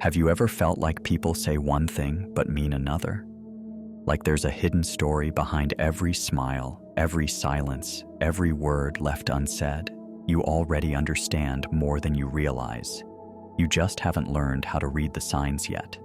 Have you ever felt like people say one thing but mean another? Like there's a hidden story behind every smile, every silence, every word left unsaid? You already understand more than you realize. You just haven't learned how to read the signs yet.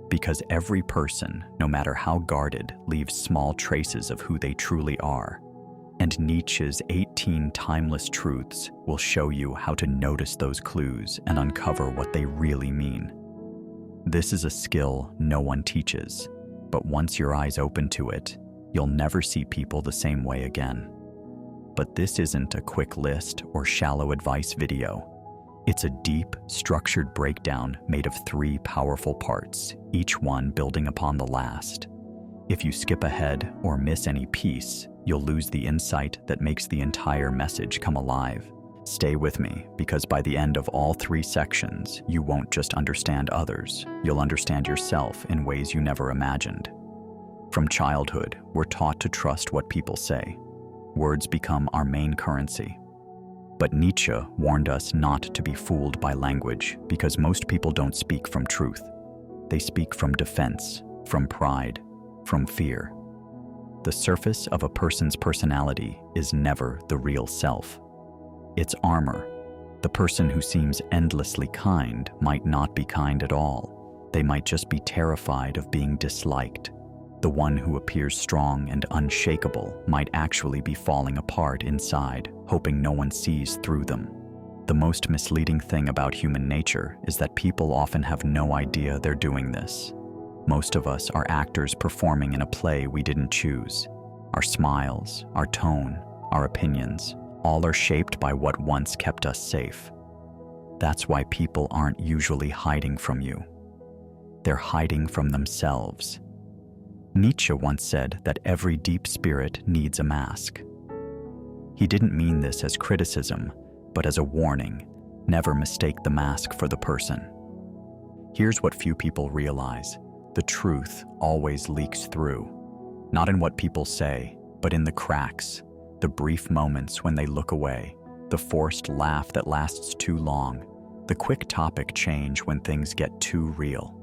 Because every person, no matter how guarded, leaves small traces of who they truly are. And Nietzsche's 18 timeless truths will show you how to notice those clues and uncover what they really mean. This is a skill no one teaches, but once your eyes open to it, you'll never see people the same way again. But this isn't a quick list or shallow advice video. It's a deep, structured breakdown made of 3 powerful parts, each one building upon the last. If you skip ahead or miss any piece, you'll lose the insight that makes the entire message come alive. Stay with me, because by the end of all 3 sections, you won't just understand others, you'll understand yourself in ways you never imagined. From childhood, we're taught to trust what people say. Words become our main currency. But Nietzsche warned us not to be fooled by language, because most people don't speak from truth. They speak from defense, from pride, from fear. The surface of a person's personality is never the real self. It's armor. The person who seems endlessly kind might not be kind at all. They might just be terrified of being disliked. The one who appears strong and unshakable might actually be falling apart inside, hoping no one sees through them. The most misleading thing about human nature is that people often have no idea they're doing this. Most of us are actors performing in a play we didn't choose. Our smiles, our tone, our opinions, all are shaped by what once kept us safe. That's why people aren't usually hiding from you. They're hiding from themselves. Nietzsche once said that every deep spirit needs a mask. He didn't mean this as criticism, but as a warning. Never mistake the mask for the person. Here's what few people realize. The truth always leaks through. Not in what people say, but in the cracks, the brief moments when they look away, the forced laugh that lasts too long, the quick topic change when things get too real.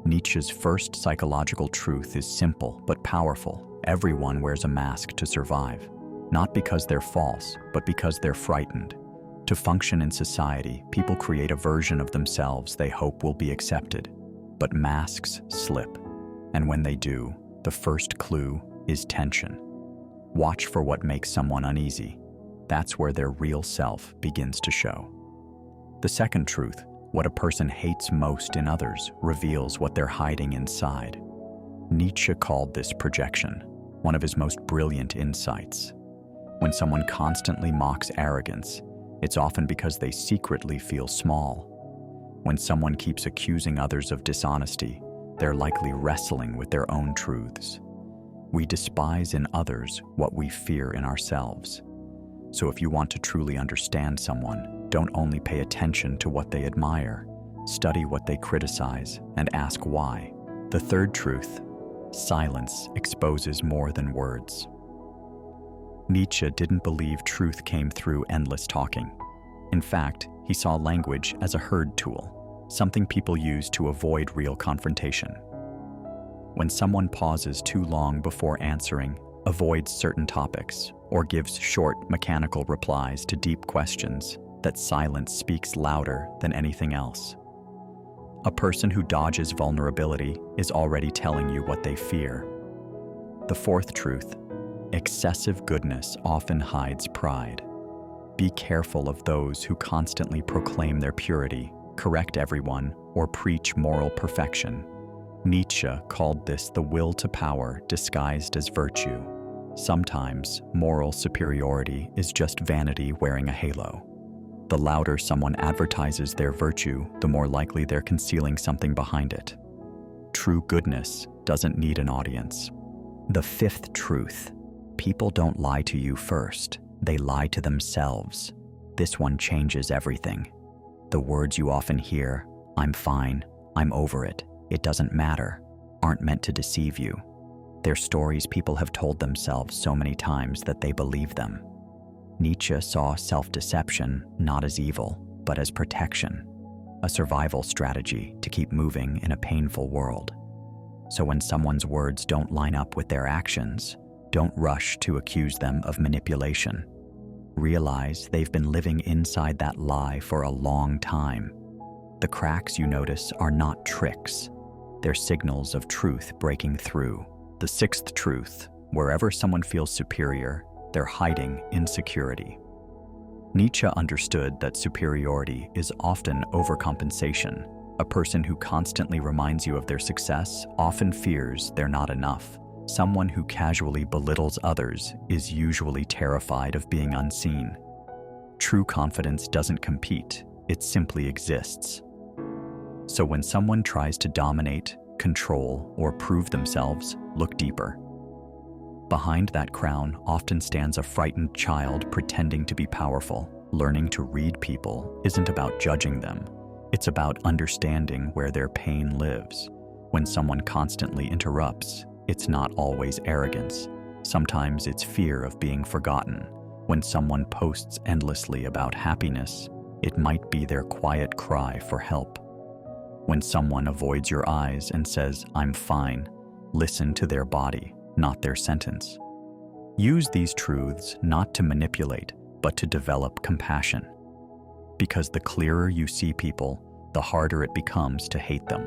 Nietzsche's first psychological truth is simple but powerful. Everyone wears a mask to survive. Not because they're false, but because they're frightened. To function in society, people create a version of themselves they hope will be accepted. But masks slip, and when they do, the first clue is tension. Watch for what makes someone uneasy. That's where their real self begins to show. The second truth, what a person hates most in others, reveals what they're hiding inside. Nietzsche called this projection, one of his most brilliant insights. When someone constantly mocks arrogance, it's often because they secretly feel small. When someone keeps accusing others of dishonesty, they're likely wrestling with their own truths. We despise in others what we fear in ourselves. So if you want to truly understand someone, don't only pay attention to what they admire, study what they criticize, and ask why. The third truth, silence exposes more than words. Nietzsche didn't believe truth came through endless talking. In fact, he saw language as a herd tool, something people use to avoid real confrontation. When someone pauses too long before answering, avoids certain topics, or gives short, mechanical replies to deep questions, that silence speaks louder than anything else. A person who dodges vulnerability is already telling you what they fear. The fourth truth, excessive goodness often hides pride. Be careful of those who constantly proclaim their purity, correct everyone, or preach moral perfection. Nietzsche called this the will to power disguised as virtue. Sometimes, moral superiority is just vanity wearing a halo. The louder someone advertises their virtue, the more likely they're concealing something behind it. True goodness doesn't need an audience. The fifth truth, people don't lie to you first, they lie to themselves. This one changes everything. The words you often hear, "I'm fine," "I'm over it," "it doesn't matter," aren't meant to deceive you. They're stories people have told themselves so many times that they believe them. Nietzsche saw self-deception not as evil, but as protection. a survival strategy to keep moving in a painful world. So when someone's words don't line up with their actions, don't rush to accuse them of manipulation. Realize they've been living inside that lie for a long time. The cracks you notice are not tricks. They're signals of truth breaking through. The sixth truth: wherever someone feels superior, they're hiding insecurity. Nietzsche understood that superiority is often overcompensation. A person who constantly reminds you of their success often fears they're not enough. Someone who casually belittles others is usually terrified of being unseen. True confidence doesn't compete, it simply exists. So when someone tries to dominate, control, or prove themselves, look deeper. Behind that crown often stands a frightened child pretending to be powerful. Learning to read people isn't about judging them. It's about understanding where their pain lives. When someone constantly interrupts, it's not always arrogance. Sometimes it's fear of being forgotten. When someone posts endlessly about happiness, it might be their quiet cry for help. When someone avoids your eyes and says, "I'm fine," listen to their body, not their sentence. Use these truths not to manipulate, but to develop compassion. Because the clearer you see people, the harder it becomes to hate them.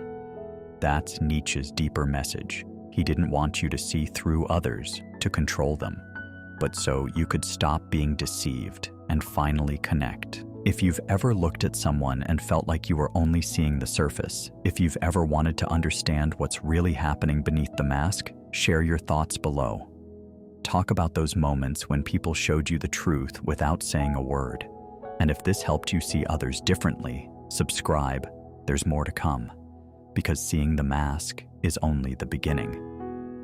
That's Nietzsche's deeper message. He didn't want you to see through others to control them, but so you could stop being deceived and finally connect. If you've ever looked at someone and felt like you were only seeing the surface, if you've ever wanted to understand what's really happening beneath the mask, share your thoughts below. Talk about those moments when people showed you the truth without saying a word. And if this helped you see others differently, subscribe. There's more to come. Because seeing the mask is only the beginning.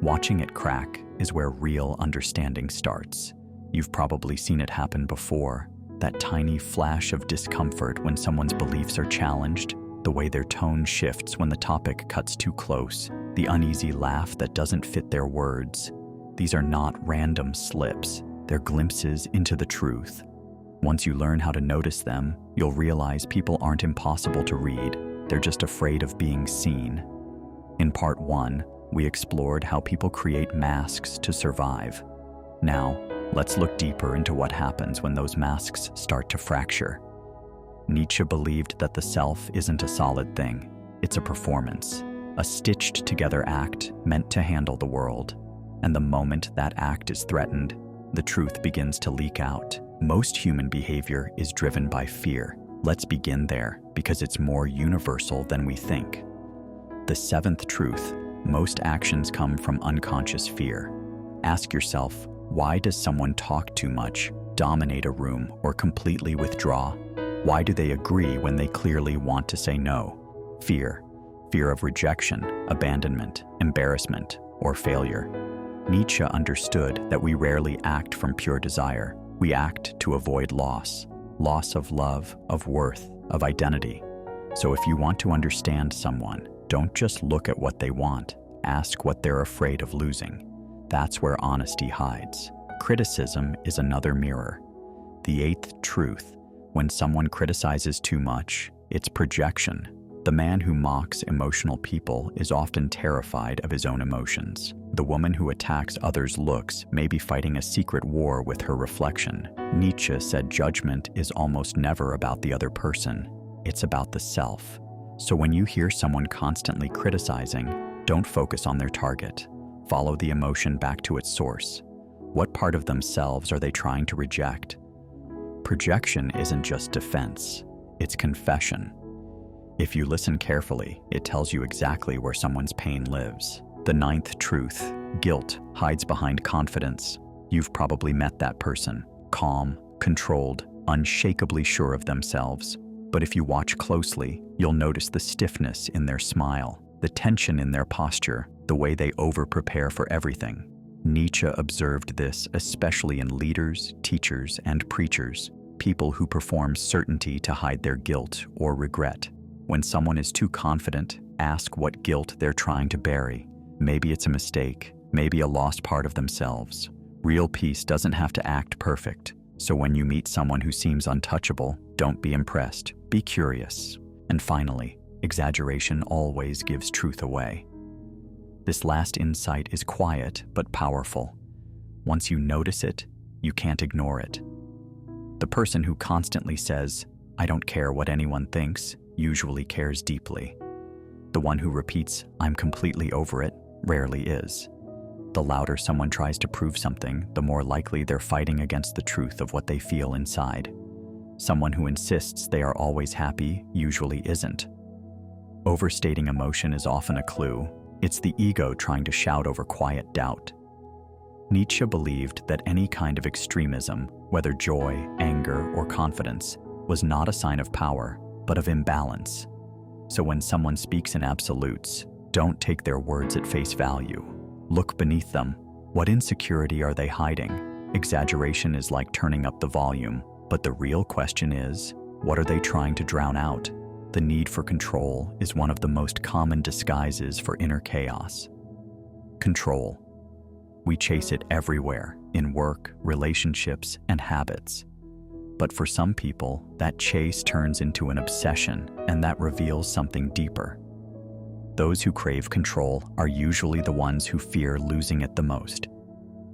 Watching it crack is where real understanding starts. You've probably seen it happen before. That tiny flash of discomfort when someone's beliefs are challenged, the way their tone shifts when the topic cuts too close, the uneasy laugh that doesn't fit their words. These are not random slips, they're glimpses into the truth. Once you learn how to notice them, you'll realize people aren't impossible to read, they're just afraid of being seen. In part 1, we explored how people create masks to survive. Now, let's look deeper into what happens when those masks start to fracture. Nietzsche believed that the self isn't a solid thing, it's a performance, a stitched-together act meant to handle the world. And the moment that act is threatened, the truth begins to leak out. Most human behavior is driven by fear. Let's begin there, because it's more universal than we think. The seventh truth: most actions come from unconscious fear. Ask yourself, why does someone talk too much, dominate a room, or completely withdraw? Why do they agree when they clearly want to say no? Fear. Fear of rejection, abandonment, embarrassment, or failure. Nietzsche understood that we rarely act from pure desire. We act to avoid loss. Loss of love, of worth, of identity. So if you want to understand someone, don't just look at what they want. Ask what they're afraid of losing. That's where honesty hides. Criticism is another mirror. The eighth truth: when someone criticizes too much, it's projection. The man who mocks emotional people is often terrified of his own emotions. The woman who attacks others' looks may be fighting a secret war with her reflection. Nietzsche said judgment is almost never about the other person. It's about the self. So when you hear someone constantly criticizing, don't focus on their target. Follow the emotion back to its source. What part of themselves are they trying to reject? Projection isn't just defense, it's confession. If you listen carefully, it tells you exactly where someone's pain lives. The ninth truth: guilt hides behind confidence. You've probably met that person, calm, controlled, unshakably sure of themselves. But if you watch closely, you'll notice the stiffness in their smile, the tension in their posture, the way they over-prepare for everything. Nietzsche observed this especially in leaders, teachers, and preachers, people who perform certainty to hide their guilt or regret. When someone is too confident, ask what guilt they're trying to bury. Maybe it's a mistake, maybe a lost part of themselves. Real peace doesn't have to act perfect, so when you meet someone who seems untouchable, don't be impressed, be curious. And finally, exaggeration always gives truth away. This last insight is quiet but powerful. Once you notice it, you can't ignore it. The person who constantly says, "I don't care what anyone thinks," usually cares deeply. The one who repeats, "I'm completely over it," rarely is. The louder someone tries to prove something, the more likely they're fighting against the truth of what they feel inside. Someone who insists they are always happy usually isn't. Overstating emotion is often a clue. It's the ego trying to shout over quiet doubt. Nietzsche believed that any kind of extremism, whether joy, anger, or confidence, was not a sign of power, but of imbalance. So when someone speaks in absolutes, don't take their words at face value. Look beneath them. What insecurity are they hiding? Exaggeration is like turning up the volume, but the real question is, what are they trying to drown out? The need for control is one of the most common disguises for inner chaos. Control. We chase it everywhere, in work, relationships, and habits. But for some people, that chase turns into an obsession, and that reveals something deeper. Those who crave control are usually the ones who fear losing it the most.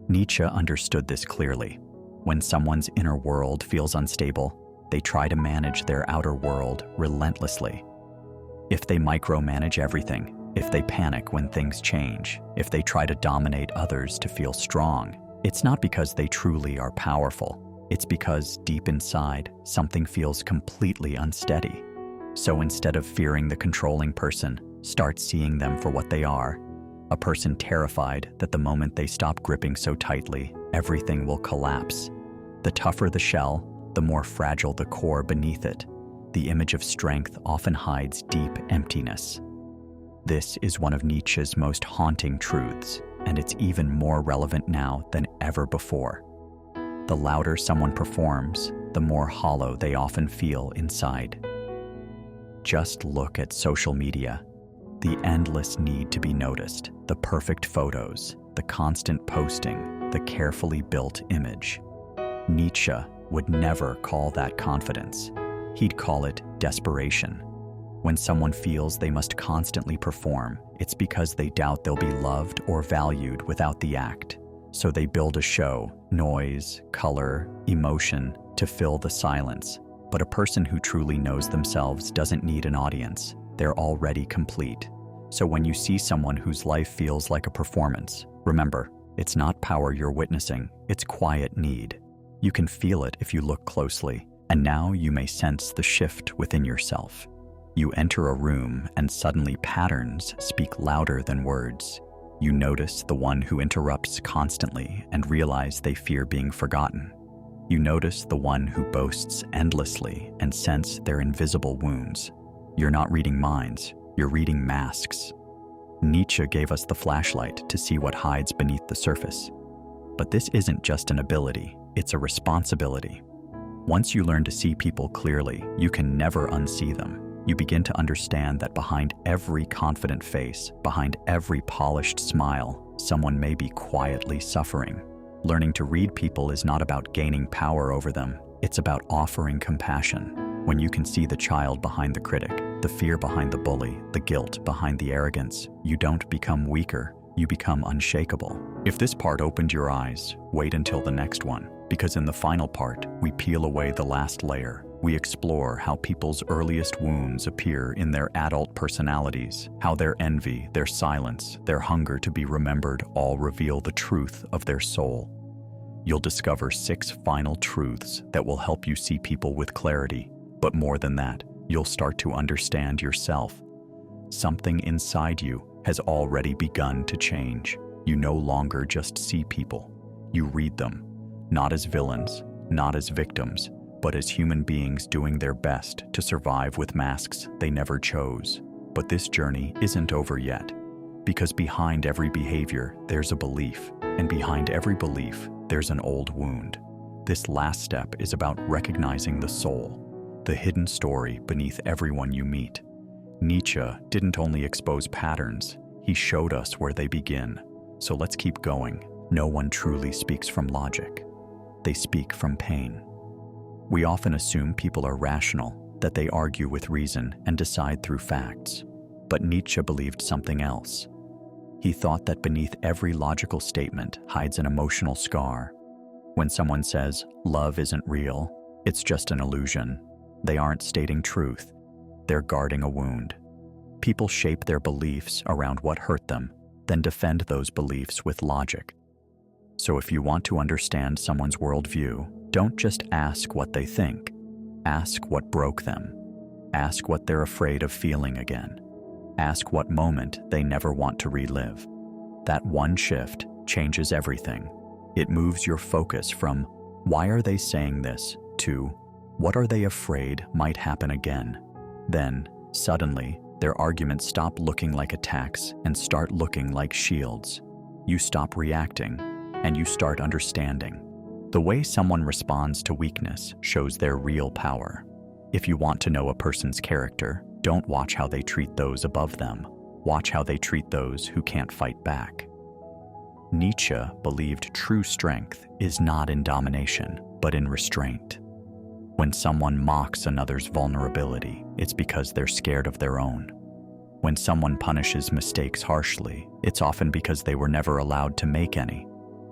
Nietzsche understood this clearly. When someone's inner world feels unstable, they try to manage their outer world relentlessly. If they micromanage everything, if they panic when things change, if they try to dominate others to feel strong, it's not because they truly are powerful. It's because deep inside, something feels completely unsteady. So instead of fearing the controlling person, start seeing them for what they are. A person terrified that the moment they stop gripping so tightly, everything will collapse. The tougher the shell, the more fragile the core beneath it. The image of strength often hides deep emptiness. This is one of Nietzsche's most haunting truths, and it's even more relevant now than ever before. The louder someone performs, the more hollow they often feel inside. Just look at social media. The endless need to be noticed, the perfect photos, the constant posting, the carefully built image. Nietzsche would never call that confidence. He'd call it desperation. When someone feels they must constantly perform, it's because they doubt they'll be loved or valued without the act. So they build a show, noise, color, emotion, to fill the silence. But a person who truly knows themselves doesn't need an audience. They're already complete. So when you see someone whose life feels like a performance, remember, it's not power you're witnessing, it's quiet need. You can feel it if you look closely, and now you may sense the shift within yourself. You enter a room and suddenly patterns speak louder than words. You notice the one who interrupts constantly and realize they fear being forgotten. You notice the one who boasts endlessly and sense their invisible wounds. You're not reading minds, you're reading masks. Nietzsche gave us the flashlight to see what hides beneath the surface. But this isn't just an ability, it's a responsibility. Once you learn to see people clearly, you can never unsee them. You begin to understand that behind every confident face, behind every polished smile, someone may be quietly suffering. Learning to read people is not about gaining power over them, it's about offering compassion. When you can see the child behind the critic, the fear behind the bully, the guilt behind the arrogance, you don't become weaker, you become unshakable. If this part opened your eyes, wait until the next one, because in the final part, we peel away the last layer. We explore how people's earliest wounds appear in their adult personalities, how their envy, their silence, their hunger to be remembered all reveal the truth of their soul. You'll discover 6 final truths that will help you see people with clarity, but more than that, you'll start to understand yourself. Something inside you has already begun to change. You no longer just see people, you read them, not as villains, not as victims, but as human beings doing their best to survive with masks they never chose. But this journey isn't over yet, because behind every behavior, there's a belief, and behind every belief, there's an old wound. This last step is about recognizing the soul, the hidden story beneath everyone you meet. Nietzsche didn't only expose patterns, he showed us where they begin. So let's keep going. No one truly speaks from logic. They speak from pain. We often assume people are rational, that they argue with reason and decide through facts. But Nietzsche believed something else. He thought that beneath every logical statement hides an emotional scar. When someone says, "Love isn't real, it's just an illusion," they aren't stating truth. They're guarding a wound. People shape their beliefs around what hurt them, then defend those beliefs with logic. So if you want to understand someone's worldview, don't just ask what they think. Ask what broke them. Ask what they're afraid of feeling again. Ask what moment they never want to relive. That one shift changes everything. It moves your focus from, "Why are they saying this?" to, "What are they afraid might happen again?" Then, suddenly, their arguments stop looking like attacks and start looking like shields. You stop reacting, and you start understanding. The way someone responds to weakness shows their real power. If you want to know a person's character, don't watch how they treat those above them. Watch how they treat those who can't fight back. Nietzsche believed true strength is not in domination, but in restraint. When someone mocks another's vulnerability, it's because they're scared of their own. When someone punishes mistakes harshly, it's often because they were never allowed to make any.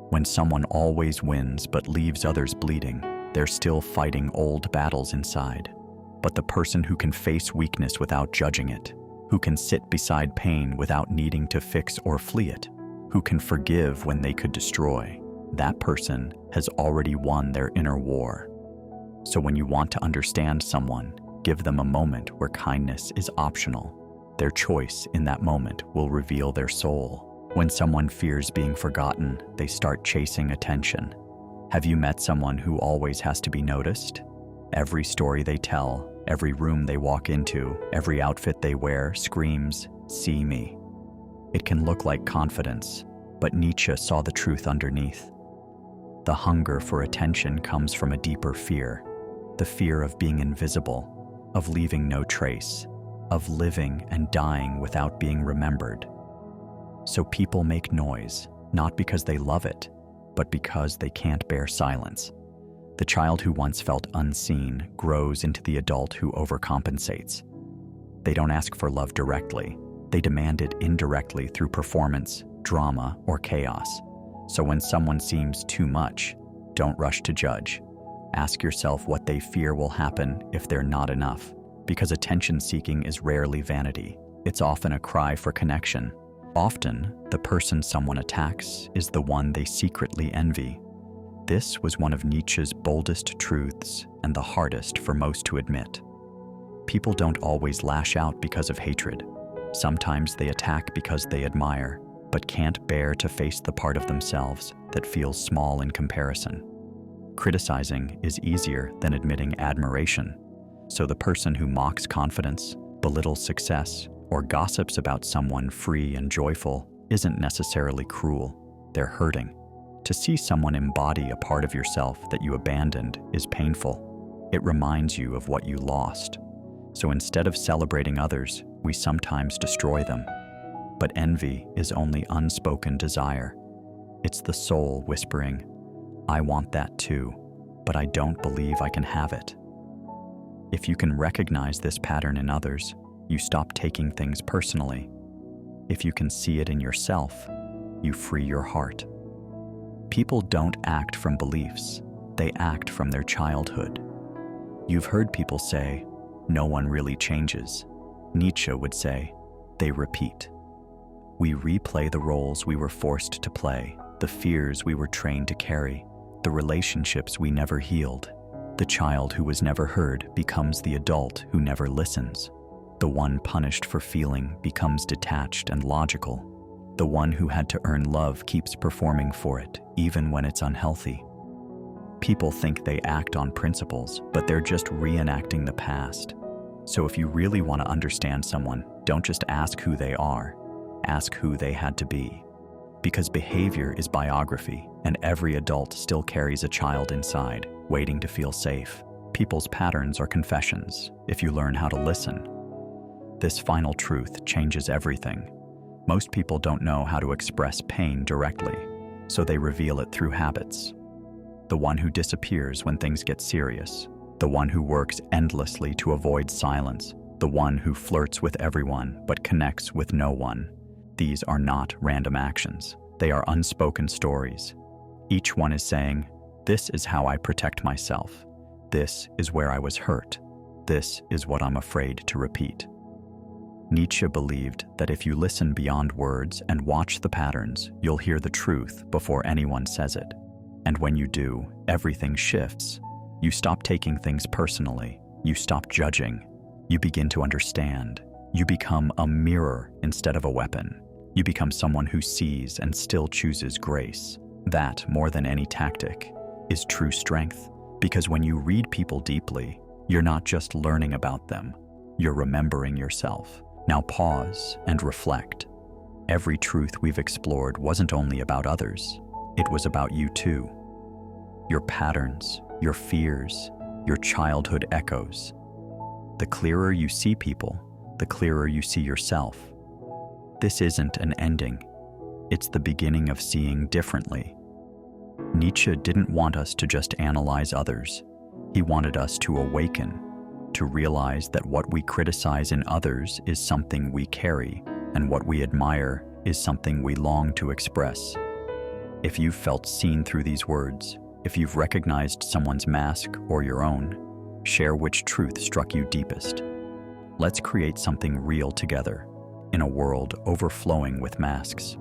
When someone always wins but leaves others bleeding, they're still fighting old battles inside. But the person who can face weakness without judging it, who can sit beside pain without needing to fix or flee it, who can forgive when they could destroy, that person has already won their inner war. So when you want to understand someone, give them a moment where kindness is optional. Their choice in that moment will reveal their soul. When someone fears being forgotten, they start chasing attention. Have you met someone who always has to be noticed? Every story they tell, every room they walk into, every outfit they wear screams, "See me." It can look like confidence, but Nietzsche saw the truth underneath. The hunger for attention comes from a deeper fear, the fear of being invisible, of leaving no trace, of living and dying without being remembered. So people make noise, not because they love it, but because they can't bear silence. The child who once felt unseen grows into the adult who overcompensates. They don't ask for love directly. They demand it indirectly through performance, drama, or chaos. So when someone seems too much, don't rush to judge. Ask yourself what they fear will happen if they're not enough. Because attention-seeking is rarely vanity. It's often a cry for connection. Often, the person someone attacks is the one they secretly envy. This was one of Nietzsche's boldest truths and the hardest for most to admit. People don't always lash out because of hatred. Sometimes they attack because they admire, but can't bear to face the part of themselves that feels small in comparison. Criticizing is easier than admitting admiration. So the person who mocks confidence, belittles success, or gossips about someone free and joyful isn't necessarily cruel. They're hurting. To see someone embody a part of yourself that you abandoned is painful. It reminds you of what you lost. So instead of celebrating others, we sometimes destroy them. But envy is only unspoken desire. It's the soul whispering, "I want that too, but I don't believe I can have it." If you can recognize this pattern in others, you stop taking things personally. If you can see it in yourself, you free your heart. People don't act from beliefs, they act from their childhood. You've heard people say, "No one really changes." Nietzsche would say, "They repeat." We replay the roles we were forced to play, the fears we were trained to carry, the relationships we never healed. The child who was never heard becomes the adult who never listens. The one punished for feeling becomes detached and logical. The one who had to earn love keeps performing for it, even when it's unhealthy. People think they act on principles, but they're just reenacting the past. So if you really want to understand someone, don't just ask who they are, ask who they had to be. Because behavior is biography, and every adult still carries a child inside, waiting to feel safe. People's patterns are confessions, if you learn how to listen. This final truth changes everything. Most people don't know how to express pain directly, so they reveal it through habits. The one who disappears when things get serious, the one who works endlessly to avoid silence, the one who flirts with everyone but connects with no one. These are not random actions. They are unspoken stories. Each one is saying, "This is how I protect myself. This is where I was hurt. This is what I'm afraid to repeat." Nietzsche believed that if you listen beyond words and watch the patterns, you'll hear the truth before anyone says it. And when you do, everything shifts. You stop taking things personally. You stop judging. You begin to understand. You become a mirror instead of a weapon. You become someone who sees and still chooses grace. That, more than any tactic, is true strength. Because when you read people deeply, you're not just learning about them, you're remembering yourself. Now pause and reflect. Every truth we've explored wasn't only about others, it was about you too. Your patterns, your fears, your childhood echoes. The clearer you see people, the clearer you see yourself. This isn't an ending, it's the beginning of seeing differently. Nietzsche didn't want us to just analyze others. He wanted us to awaken, to realize that what we criticize in others is something we carry, and what we admire is something we long to express. If you've felt seen through these words, if you've recognized someone's mask or your own, share which truth struck you deepest. Let's create something real together, in a world overflowing with masks.